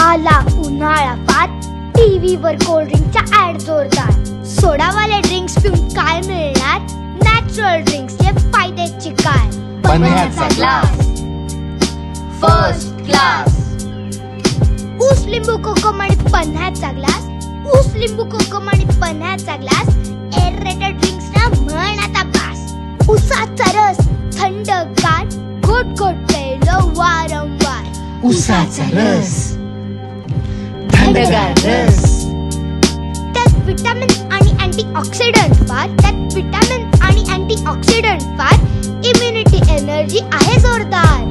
आला उन्हाळा फात, टीव्हीवर कोल्ड्रिंकच्या ऍड जोरदार. सोडावाले ड्रिंक्स पिऊन काय मिळणार, नॅचरल ड्रिंक्सचे फायद्याची काय. पन्ह्याचा ग्लास फर्स्ट क्लास. ऊस लिंबू कोकम आणि पन्ह्याचा ग्लास, ऊस लिंबू कोकम आणि पन्ह्याचा ग्लास. एअररेटेड ड्रिंक्स ना म्हण आता बास. ऊसाचा रस थंडगार, घोट घोट प्यायलं वारंवार. ऊसाचा रस थंडगार रस. त्यात विटामिन आणि अँटीऑक्सिडंट फार, त्यात विटामिन आणि अँटीऑक्सिडंट फार. इम्युनिटी एनर्जी आहे जोरदार.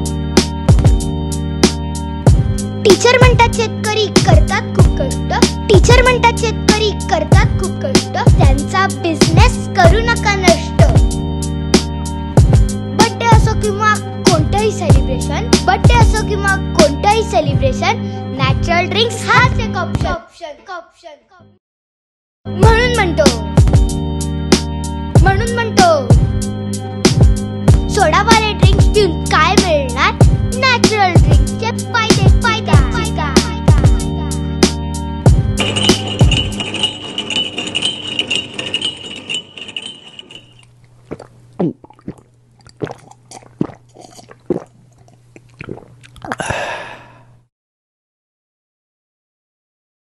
टीचर म्हणतात शेतकरी करतात खूप कष्ट, टीचर म्हणतात शेतकरी करतात खूप कष्ट. त्यांचा बिझनेस करू नका नष्ट. बर्थडे असो किंवा कोणतंही सेलिब्रेशन, बर्थडे असो किंवा कोणतंही सेलिब्रेशन, नॅचरल ड्रिंक्स हाच एक ऑप्शन. म्हणून म्हणतो